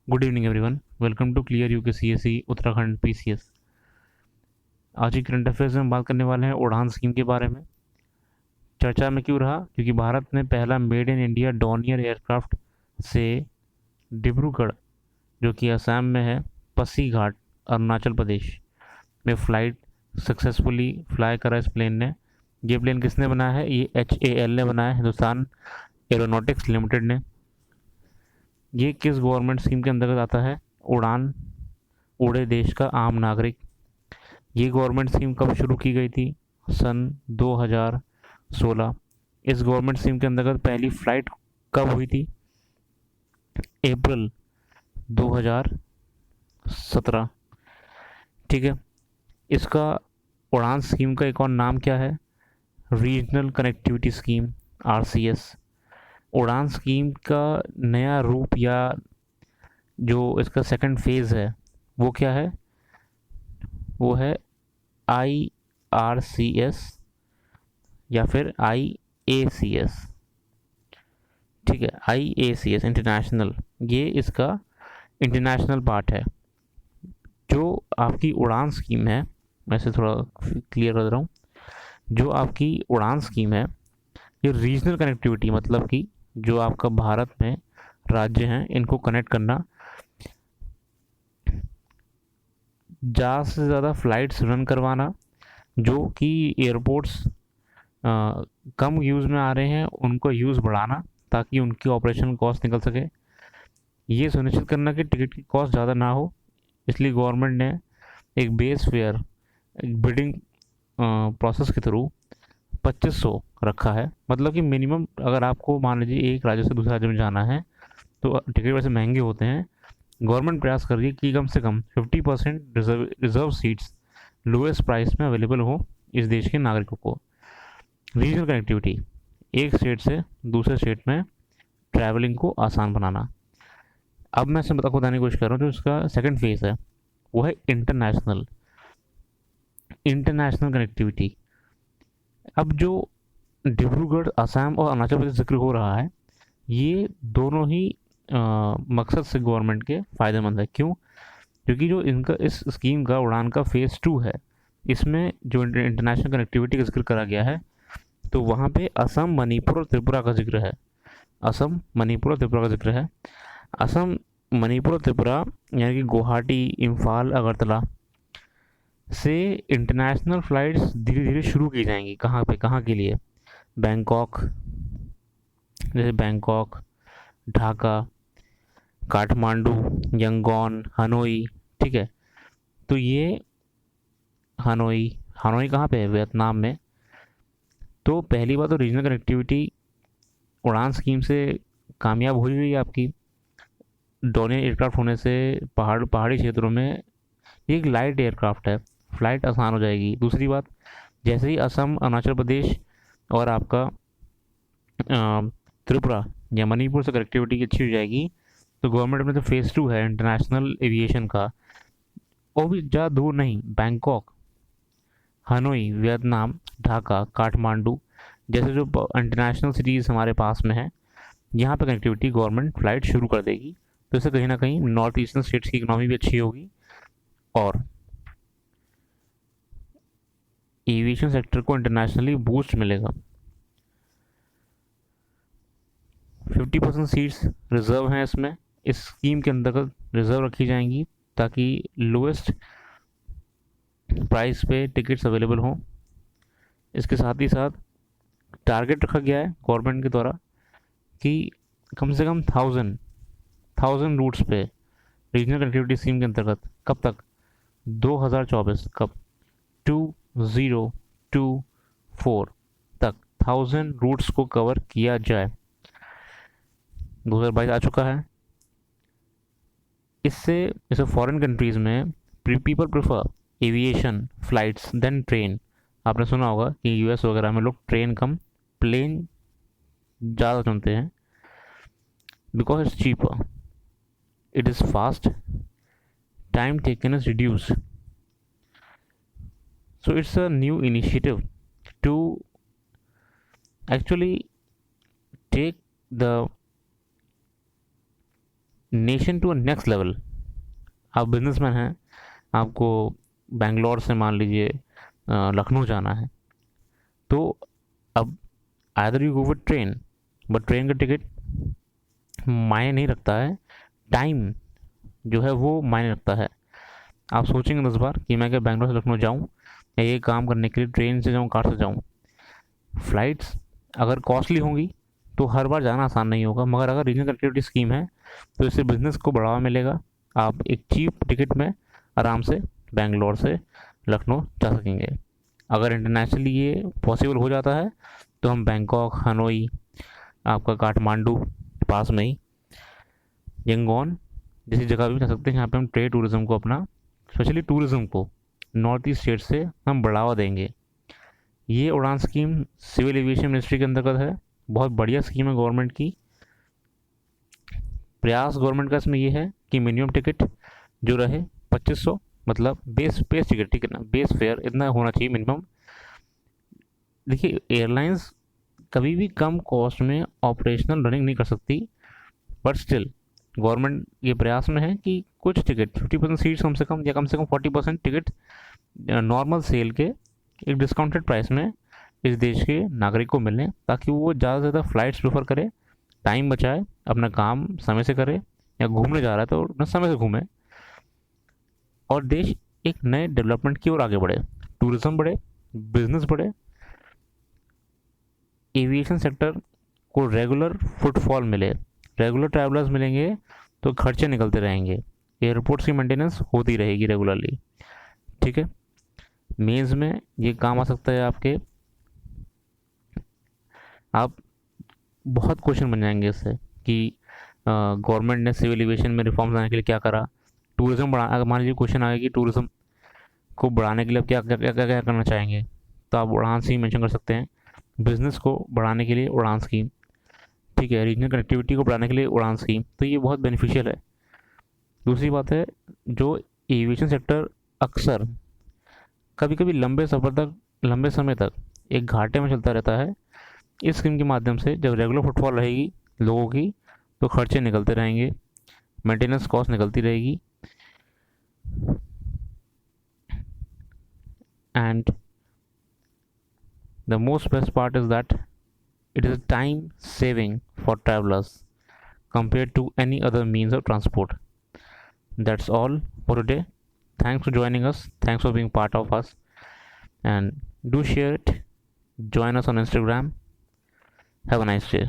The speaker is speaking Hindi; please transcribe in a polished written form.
Good evening everyone. Welcome to clear U K C S C Uttarakhand PCS. आज की करंट अफेयर्स में बात करने वाले हैं उड़ान स्कीम के बारे में। चर्चा में क्यों रहा? क्योंकि भारत ने पहला made in India Dornier aircraft से डिब्रूगढ़, जो कि असम में है, पासीघाट अरुणाचल प्रदेश में फ़्लाइट सक्सेसफुली फ्लाई करा इस प्लेन ने। ये प्लेन किसने बनाया है? ये HAL ने बनाया है, हिंदुस्तान एरोनॉटिक्स लिमिटेड ने। ये किस गवर्नमेंट स्कीम के अंतर्गत आता है? उड़ान उड़े देश का आम नागरिक। ये गवर्नमेंट स्कीम कब शुरू की गई थी? सन 2016। इस गवर्नमेंट स्कीम के अंतर्गत पहली फ़्लाइट कब हुई थी? अप्रैल 2017। ठीक है। इसका उड़ान स्कीम का एक और नाम क्या है? Regional connectivity scheme, RCS। उड़ान स्कीम का नया रूप या जो इसका सेकंड फेज़ है वो क्या है? वो है IRCS या फिर IACS। ठीक है, IACS इंटरनेशनल, ये इसका इंटरनेशनल पार्ट है। जो आपकी उड़ान स्कीम है, मैं इसे थोड़ा क्लियर कर रहा हूँ। जो आपकी उड़ान स्कीम है ये रीजनल कनेक्टिविटी, मतलब कि जो आपका भारत में राज्य हैं इनको कनेक्ट करना, ज़्यादा से ज़्यादा फ़्लाइट्स रन करवाना, जो कि एयरपोर्ट्स कम यूज़ में आ रहे हैं उनको यूज़ बढ़ाना ताकि उनकी ऑपरेशन कॉस्ट निकल सके। ये सुनिश्चित करना कि टिकट की कॉस्ट ज़्यादा ना हो, इसलिए गवर्नमेंट ने एक बेस फेयर, एक बिडिंग प्रोसेस के थ्रू 2500 रखा है। मतलब कि मिनिमम, अगर आपको मान लीजिए एक राज्य से दूसरे राज्य में जाना है तो टिकट वैसे महंगे होते हैं। गवर्नमेंट प्रयास कर रही है कि कम से कम 50% रिजर्व सीट्स लोएस्ट प्राइस में अवेलेबल हो इस देश के नागरिकों को। रीजनल कनेक्टिविटी, एक स्टेट से दूसरे स्टेट में ट्रैवलिंग को आसान बनाना। अब मैं आपको बताने की कोशिश कर रहा हूँ जो इसका सेकंड फेज़ है वो है इंटरनेशनल इंटरनेशनल कनेक्टिविटी। अब जो डिब्रूगढ़, असम और अरुणाचल प्रदेश जिक्र हो रहा है, ये दोनों ही मकसद से गवर्नमेंट के फ़ायदेमंद है। क्यों? क्योंकि जो इनका इस स्कीम का उड़ान का फ़ेज़ 2 है, इसमें जो इंटरनेशनल कनेक्टिविटी का जिक्र करा गया है, तो वहाँ पे असम, मणिपुर और त्रिपुरा का जिक्र है। असम, मणिपुर और त्रिपुरा का जिक्र है। असम, मणिपुर और त्रिपुरा यानी कि गुवाहाटी, इम्फाल, अगरतला से इंटरनेशनल फ़्लाइट्स धीरे धीरे शुरू की जाएंगी। कहाँ पे, कहाँ के लिए? बैंकॉक, जैसे बैंकॉक, ढाका, काठमांडू, यंगॉन, हनोई। ठीक है। तो ये हनोई, हनोई कहाँ पे है? वियतनाम में। तो पहली बात तो रीजनल कनेक्टिविटी उड़ान स्कीम से कामयाब हुई हुई है आपकी। डोनियर एयरक्राफ्ट होने से पहाड़ी क्षेत्रों में ये एक लाइट एयरक्राफ्ट है, फ़्लाइट आसान हो जाएगी। दूसरी बात, जैसे ही असम, अरुणाचल प्रदेश और आपका त्रिपुरा या मणिपुर से कनेक्टिविटी अच्छी हो जाएगी, तो गवर्नमेंट में तो फेज़ 2 है इंटरनेशनल एविएशन का, वो भी ज़्यादा दूर नहीं। Bangkok, Hanoi, Vietnam, Dhaka, Kathmandu जैसे जो इंटरनेशनल सिटीज़ हमारे पास में हैं, यहाँ पे कनेक्टिविटी गवर्नमेंट फ़्लाइट शुरू कर देगी। तो इससे कहीं ना कहीं नॉर्थ ईस्टर्न स्टेट्स की इकनॉमी भी अच्छी होगी और एविएशन सेक्टर को इंटरनेशनली बूस्ट मिलेगा। 50% सीट्स रिजर्व हैं इसमें, इस स्कीम के अंतर्गत रिजर्व रखी जाएंगी ताकि लोएस्ट प्राइस पे टिकट्स अवेलेबल हों। इसके साथ ही साथ टारगेट रखा गया है गवर्नमेंट के द्वारा कि कम से कम 1000 रूट्स पे रीजनल कनेक्टिविटी स्कीम के अंतर्गत, कब तक? 2024, कब? 2024 तक 1000 रूट्स को कवर किया जाए। 2022 आ चुका है। इससे जैसे फॉरेन कंट्रीज़ में people prefer aviation flights than train. आपने सुना होगा कि US वगैरह में लोग ट्रेन कम प्लेन ज़्यादा चुनते हैं, because it's cheaper, it is fast, time taken is reduce. So it's a new initiative to actually take the nation to a next level. आप बिजनेसमैन हैं, आपको बेंगलोर से मान लीजिए लखनऊ जाना है, तो अब either you go with train, but train का टिकट मायने नहीं रखता है, टाइम जो है वो मायने रखता है। आप सोचेंगे 10 बार कि मैं क्या बेंगलोर से लखनऊ जाऊँ, या ये काम करने के लिए ट्रेन से जाऊँ, कार से जाऊँ। फ़्लाइट्स अगर कॉस्टली होंगी तो हर बार जाना आसान नहीं होगा, मगर अगर रीजनल कनेक्टिविटी स्कीम है तो इससे बिज़नेस को बढ़ावा मिलेगा। आप एक चीप टिकट में आराम से बेंगलोर से लखनऊ जा सकेंगे। अगर इंटरनेशनली ये पॉसिबल हो जाता है तो हम बैंकॉक, हनोई, आपका काठमांडू पास में ही यंगोन जैसी जगह भी जा सकते हैं, जहाँ पे हम ट्रेड टूरिज़्म को अपना, स्पेशली टूरिज़्म को नॉर्थ ईस्ट स्टेट से हम बढ़ावा देंगे। ये उड़ान स्कीम सिविल एविएशन मिनिस्ट्री के अंतर्गत है। बहुत बढ़िया स्कीम है गवर्नमेंट की। प्रयास गवर्नमेंट का इसमें ये है कि मिनिमम टिकट जो रहे 2500, मतलब बेस बेस टिकट, ठीक है ना, बेस फेयर इतना होना चाहिए मिनिमम। देखिए एयरलाइंस कभी भी कम कॉस्ट में ऑपरेशनल रनिंग नहीं कर सकती, बट स्टिल गवर्नमेंट ये प्रयास में है कि कुछ टिकट 50% सीट्स कम से कम, या कम से कम 40% टिकट नॉर्मल सेल के एक डिस्काउंटेड प्राइस में इस देश के नागरिक को मिलें, ताकि वो ज़्यादा से ज़्यादा फ़्लाइट्स प्रेफर करे, टाइम बचाए, अपना काम समय से करे, या घूमने जा रहा है तो अपना समय से घूमे, और देश एक नए डेवलपमेंट की ओर आगे बढ़े, टूरिज़्म बढ़े, बिजनेस बढ़े, एविएशन सेक्टर को रेगुलर फुटफॉल मिले, रेगुलर ट्रैवलर्स मिलेंगे तो खर्चे निकलते रहेंगे, एयरपोर्ट्स की मेंटेनेंस होती रहेगी रेगुलरली। ठीक है, मेंस में ये काम आ सकता है आपके। आप बहुत क्वेश्चन बन जाएंगे इससे कि गवर्नमेंट ने सिविल एविएशन में रिफॉर्म्स लाने के लिए क्या करा, टूरिज़्म बढ़ा, अगर मान लीजिए क्वेश्चन आएगा कि टूरिज़्म को बढ़ाने के लिए आप क्या क्या क्या क्या क्या करना चाहेंगे, तो आप उड़ान स्कीम मेंशन कर सकते हैं। बिज़नेस को बढ़ाने के लिए उड़ान स्कीम, ठीक है, रीजनल कनेक्टिविटी को बढ़ाने के लिए उड़ान स्कीम, तो ये बहुत बेनिफिशियल है। दूसरी बात है, जो एविएशन सेक्टर अक्सर कभी कभी लंबे सफ़र तक, लंबे समय तक एक घाटे में चलता रहता है, इस स्कीम के माध्यम से जब रेगुलर फुटफॉल रहेगी लोगों की, तो खर्चे निकलते रहेंगे, मेंटेनेंस कॉस्ट निकलती रहेगी, and the most best part is that it is a time saving for travelers compared to any other means of transport. That's all for today. Thanks for joining us. Thanks for being part of us. And do share it. Join us on Instagram. Have a nice day.